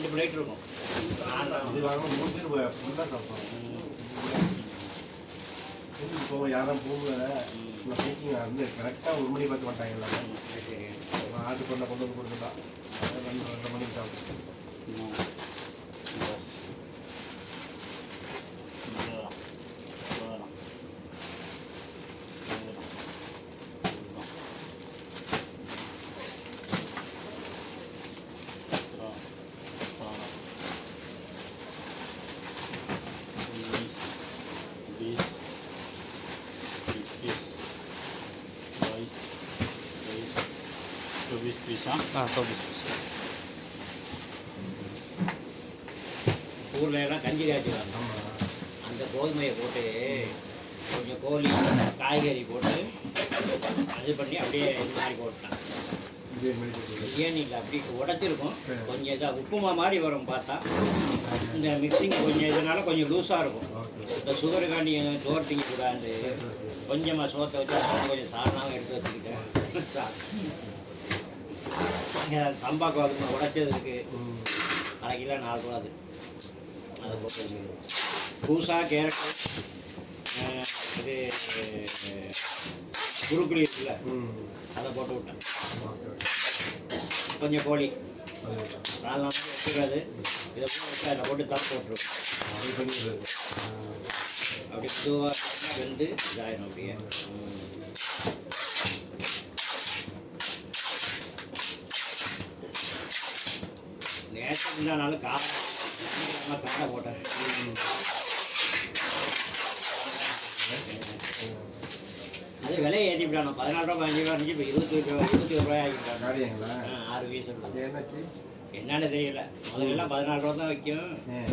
2 plate இருக்கும். இது வாங்க 3 பேர் ஃபுல்லாக சாப்பிடுவோம். இப்போ யாரும் போகல பேக்கிங் வந்து கரெக்டாக 1 மணி பார்த்து மாட்டாங்க எல்லாமே. சரி ஆர்டர் பண்ண கொண்டு வந்து கொடுத்துட்டா 2 மணிக்கு சாப்பிடும். ஊரில் எல்லாம் கஞ்சி காய்ச்சிடுவாங்க. அந்த கோதுமையை போட்டு கொஞ்சம் கோழி காய்கறி போட்டு அது பண்ணி அப்படியே இது மாதிரி போட்டான். பிரியாணி இல்லை, அப்படி உடச்சிருக்கும். கொஞ்சம் இதாக உப்புமா மாதிரி வரும் பார்த்தா. இந்த மிக்சிங் கொஞ்சம் இதனால கொஞ்சம் லூஸாக இருக்கும். இந்த சுகருக்காண்டி சோறு திங்கக்கூடாது. கொஞ்சமாக சோத்தை வச்சு கொஞ்சம் சாரணாகவும் எடுத்து வச்சுக்கிட்டேன். சம்பா கோதுமை உடைச்சதுக்கு 1/2 கிலோ 4 ரூபா. அது அதை போட்டு பூசா கேரட்டு இது குறுக்குழி இருக்குல்ல அதை போட்டு விட்டேன். கொஞ்சம் கோழி 4 நாள் வச்சுக்கிறது. இதை போட்டு அதில் போட்டு தப்பு போட்டுருவோம். அப்படி மெதுவாக வெந்து இதாயிடும். அப்படியே நேற்று இருந்தாலும் காடை போட்டேன். அது விலையை ஏற்றிவிட்டானோ 14 ரூபா 15 ரூபா இருந்துச்சு. இப்போ 21 ரூபாய் ஆகிட்டாங்க. 6 பீஸ் என்னன்னு தெரியல. முதல்ல 14 ரூபா தான் வைக்கும்.